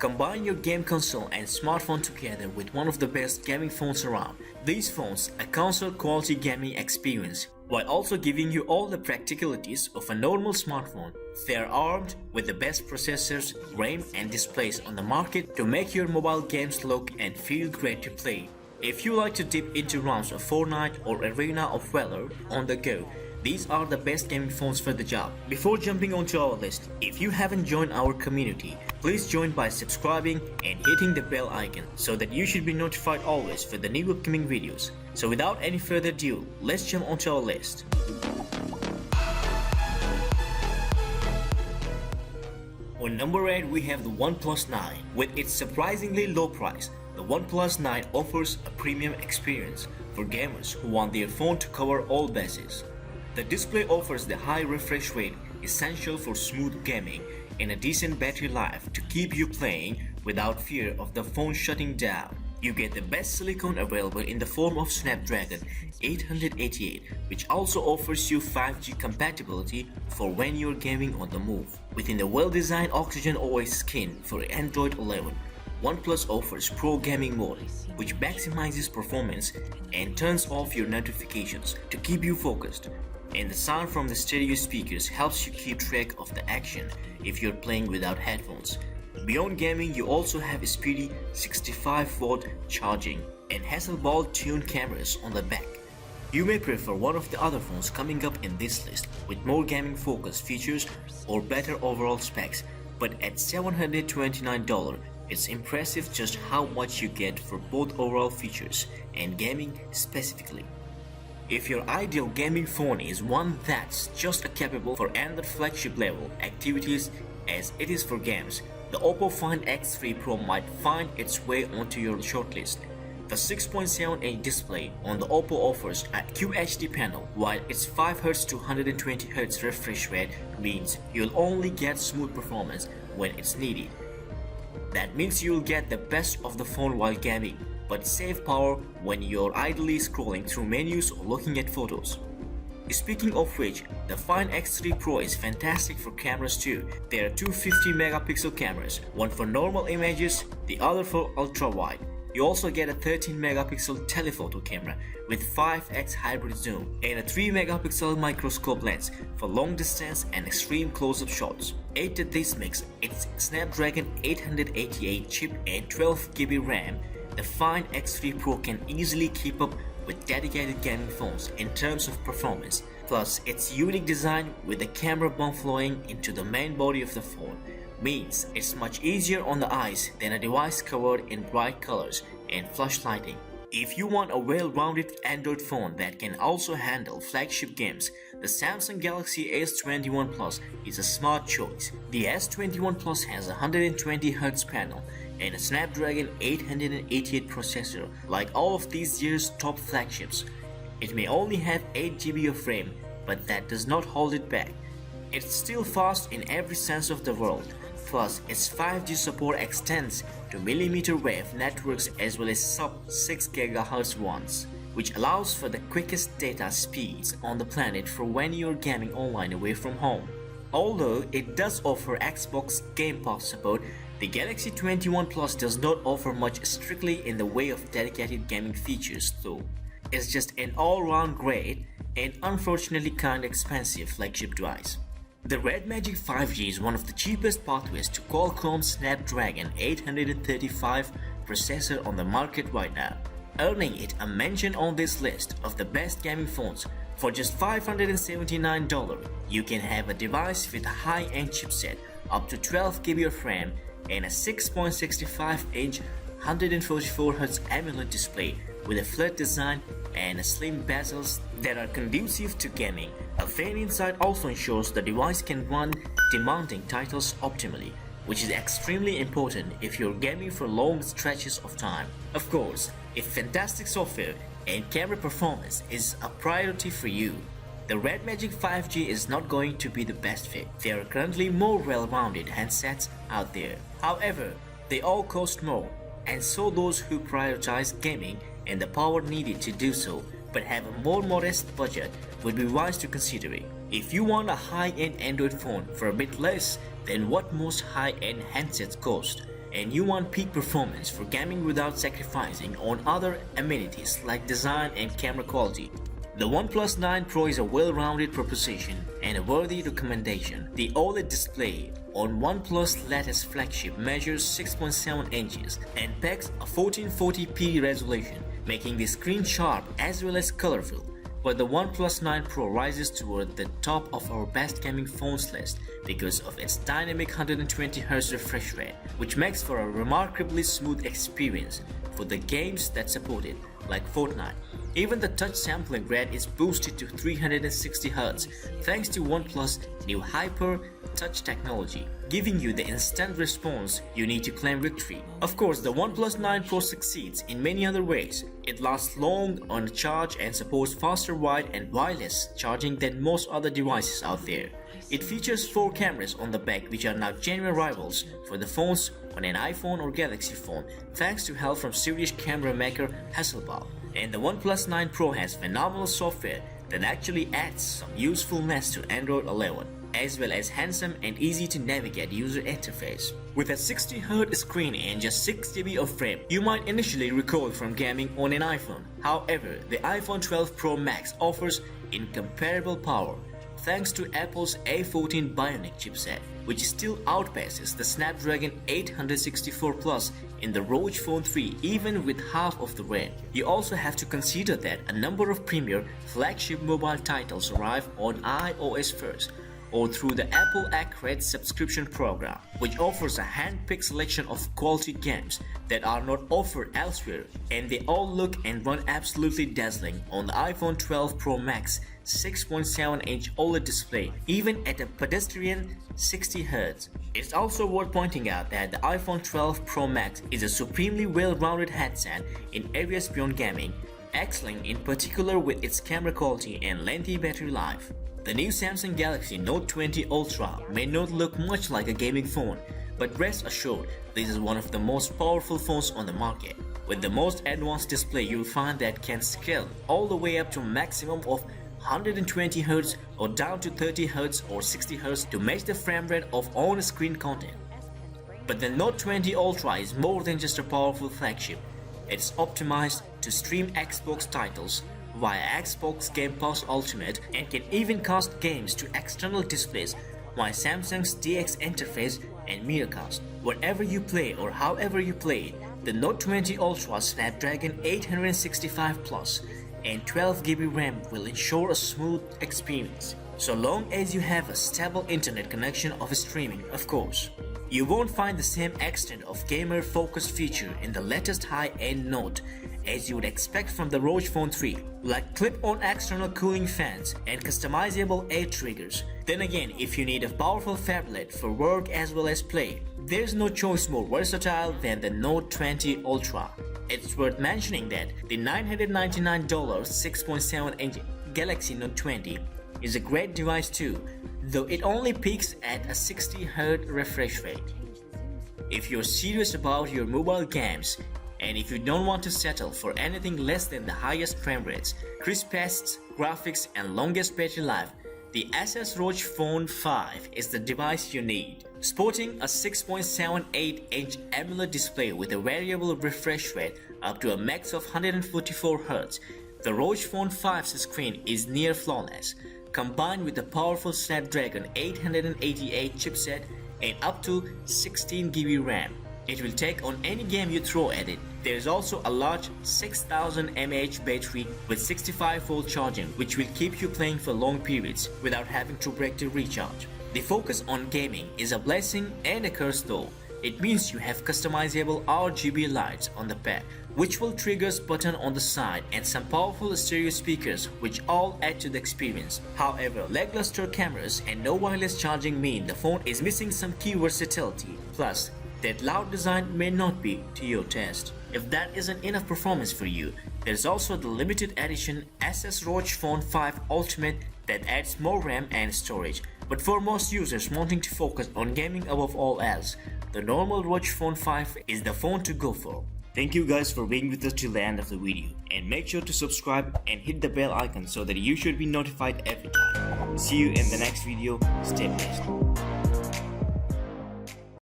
Combine your game console and smartphone together with one of the best gaming phones around. These phones a console quality gaming experience while also giving you all the practicalities of a normal smartphone. They are armed with the best processors, RAM and displays on the market to make your mobile games look and feel great to play. If you like to dip into rounds of Fortnite or Arena of Valor on the go, these are the best gaming phones for the job. Before jumping onto our list, if you haven't joined our community, please join by subscribing and hitting the bell icon so that you should be notified always for the new upcoming videos. So without any further ado, let's jump onto our list. On number 8 we have the OnePlus 9. With its surprisingly low price, the OnePlus 9 offers a premium experience for gamers who want their phone to cover all bases. The display offers the high refresh rate essential for smooth gaming and a decent battery life to keep you playing without fear of the phone shutting down. You get the best silicon available in the form of Snapdragon 888, which also offers you 5G compatibility for when you're gaming on the move. Within the well-designed Oxygen OS skin for Android 11, OnePlus offers Pro Gaming Mode, which maximizes performance and turns off your notifications to keep you focused. And the sound from the stereo speakers helps you keep track of the action if you're playing without headphones. Beyond gaming, you also have speedy 65-watt charging and Hasselblad tuned cameras on the back. You may prefer one of the other phones coming up in this list with more gaming focused features or better overall specs, but at $729, it's impressive just how much you get for both overall features and gaming specifically. If your ideal gaming phone is one that's just capable for another flagship level activities as it is for games, the Oppo Find X3 Pro might find its way onto your shortlist. The 6.7-inch display on the Oppo offers a QHD panel, while its 5Hz to 120Hz refresh rate means you'll only get smooth performance when it's needed. That means you'll get the best of the phone while gaming, but save power when you're idly scrolling through menus or looking at photos. Speaking of which, the Find X3 Pro is fantastic for cameras too. There are two 50-megapixel cameras, one for normal images, the other for ultra-wide. You also get a 13-megapixel telephoto camera with 5x hybrid zoom and a 3-megapixel microscope lens for long distance and extreme close-up shots. Add to this mix its Snapdragon 888 chip and 12GB RAM. The Find X3 Pro can easily keep up with dedicated gaming phones in terms of performance. Plus, its unique design with the camera bump flowing into the main body of the phone means it's much easier on the eyes than a device covered in bright colors and flush lighting. If you want a well-rounded Android phone that can also handle flagship games, the Samsung Galaxy S21 Plus is a smart choice. The S21 Plus has a 120Hz panel and a Snapdragon 888 processor. Like all of these year's top flagships, it may only have 8GB of RAM, but that does not hold it back. It's still fast in every sense of the word. Plus, its 5G support extends to millimeter wave networks as well as sub-6 GHz ones, which allows for the quickest data speeds on the planet for when you're gaming online away from home. Although it does offer Xbox Game Pass support, the Galaxy 21 Plus does not offer much strictly in the way of dedicated gaming features though. It's just an all-round great and unfortunately kinda expensive flagship device. The Red Magic 5G is one of the cheapest pathways to Qualcomm's Snapdragon 835 processor on the market right now, earning it a mention on this list of the best gaming phones. For just $579, you can have a device with a high-end chipset, up to 12GB of RAM, and a 6.65-inch 144Hz AMOLED display with a flat design and slim bezels that are conducive to gaming. A fan inside also ensures the device can run demanding titles optimally, which is extremely important if you're gaming for long stretches of time. Of course, if fantastic software and camera performance is a priority for you, the Red Magic 5G is not going to be the best fit. There are currently more well-rounded handsets out there. However, they all cost more, and so those who prioritize gaming and the power needed to do so but have a more modest budget would be wise to consider it. If you want a high-end Android phone for a bit less than what most high-end handsets cost, and you want peak performance for gaming without sacrificing on other amenities like design and camera quality, the OnePlus 9 Pro is a well-rounded proposition and a worthy recommendation. The OLED display on OnePlus' latest flagship measures 6.7 inches and packs a 1440p resolution, making the screen sharp as well as colorful. But the OnePlus 9 Pro rises toward the top of our best gaming phones list because of its dynamic 120Hz refresh rate, which makes for a remarkably smooth experience for the games that support it, like Fortnite. Even the touch sampling rate is boosted to 360Hz thanks to OnePlus' new Hyper Touch technology, giving you the instant response you need to claim victory. Of course, the OnePlus 9 Pro succeeds in many other ways. It lasts long on charge and supports faster wide and wireless charging than most other devices out there. It features 4 cameras on the back, which are now genuine rivals for the phones on an iPhone or Galaxy phone, thanks to help from Swedish camera maker Hazar. And the OnePlus 9 Pro has phenomenal software that actually adds some usefulness to Android 11, as well as handsome and easy to navigate user interface. With a 60Hz screen and just 6GB of RAM, you might initially recoil from gaming on an iPhone. However, the iPhone 12 Pro Max offers incomparable power thanks to Apple's A14 Bionic chipset, which still outpaces the Snapdragon 864 Plus in the ROG Phone 3 even with half of the RAM. You also have to consider that a number of premier flagship mobile titles arrive on iOS first, or through the Apple Arcade subscription program, which offers a hand-picked selection of quality games that are not offered elsewhere, and they all look and run absolutely dazzling on the iPhone 12 Pro Max 6.7-inch OLED display, even at a pedestrian 60Hz. It's also worth pointing out that the iPhone 12 Pro Max is a supremely well-rounded headset in areas beyond gaming, excelling in particular with its camera quality and lengthy battery life. The new Samsung Galaxy Note 20 Ultra may not look much like a gaming phone, but rest assured, this is one of the most powerful phones on the market. With the most advanced display you'll find that can scale all the way up to a maximum of 120Hz or down to 30Hz or 60Hz to match the frame rate of on-screen content. But the Note 20 Ultra is more than just a powerful flagship. It's optimized to stream Xbox titles via Xbox Game Pass Ultimate and can even cast games to external displays via Samsung's DX interface and Miracast. Wherever you play or however you play it, the Note 20 Ultra Snapdragon 865 Plus and 12GB RAM will ensure a smooth experience, so long as you have a stable internet connection of streaming, of course. You won't find the same extent of gamer-focused feature in the latest high-end Note as you would expect from the ROG Phone 3, like clip-on external cooling fans and customizable air triggers. Then again, if you need a powerful phablet for work as well as play, there's no choice more versatile than the Note 20 Ultra. It's worth mentioning that the $999 6.7-inch Galaxy Note 20 is a great device too, though it only peaks at a 60Hz refresh rate. If you're serious about your mobile games, and if you don't want to settle for anything less than the highest frame rates, crispest graphics and longest battery life, the Asus ROG Phone 5 is the device you need. Sporting a 6.78-inch AMOLED display with a variable refresh rate up to a max of 144Hz, the ROG Phone 5's screen is near flawless. Combined with a powerful Snapdragon 888 chipset and up to 16GB RAM, it will take on any game you throw at it. There is also a large 6000 mAh battery with 65V charging, which will keep you playing for long periods without having to break the recharge. The focus on gaming is a blessing and a curse though. It means you have customizable RGB lights on the back, which will trigger a button on the side, and some powerful stereo speakers which all add to the experience. However, lackluster cameras and no wireless charging mean the phone is missing some key versatility. Plus, that loud design may not be to your taste. If that isn't enough performance for you, there's also the limited edition Asus ROG Phone 5 Ultimate that adds more RAM and storage. But for most users wanting to focus on gaming above all else, the normal ROG Phone 5 is the phone to go for. Thank you guys for being with us till the end of the video, and make sure to subscribe and hit the bell icon so that you should be notified every time. See you in the next video. Stay blessed.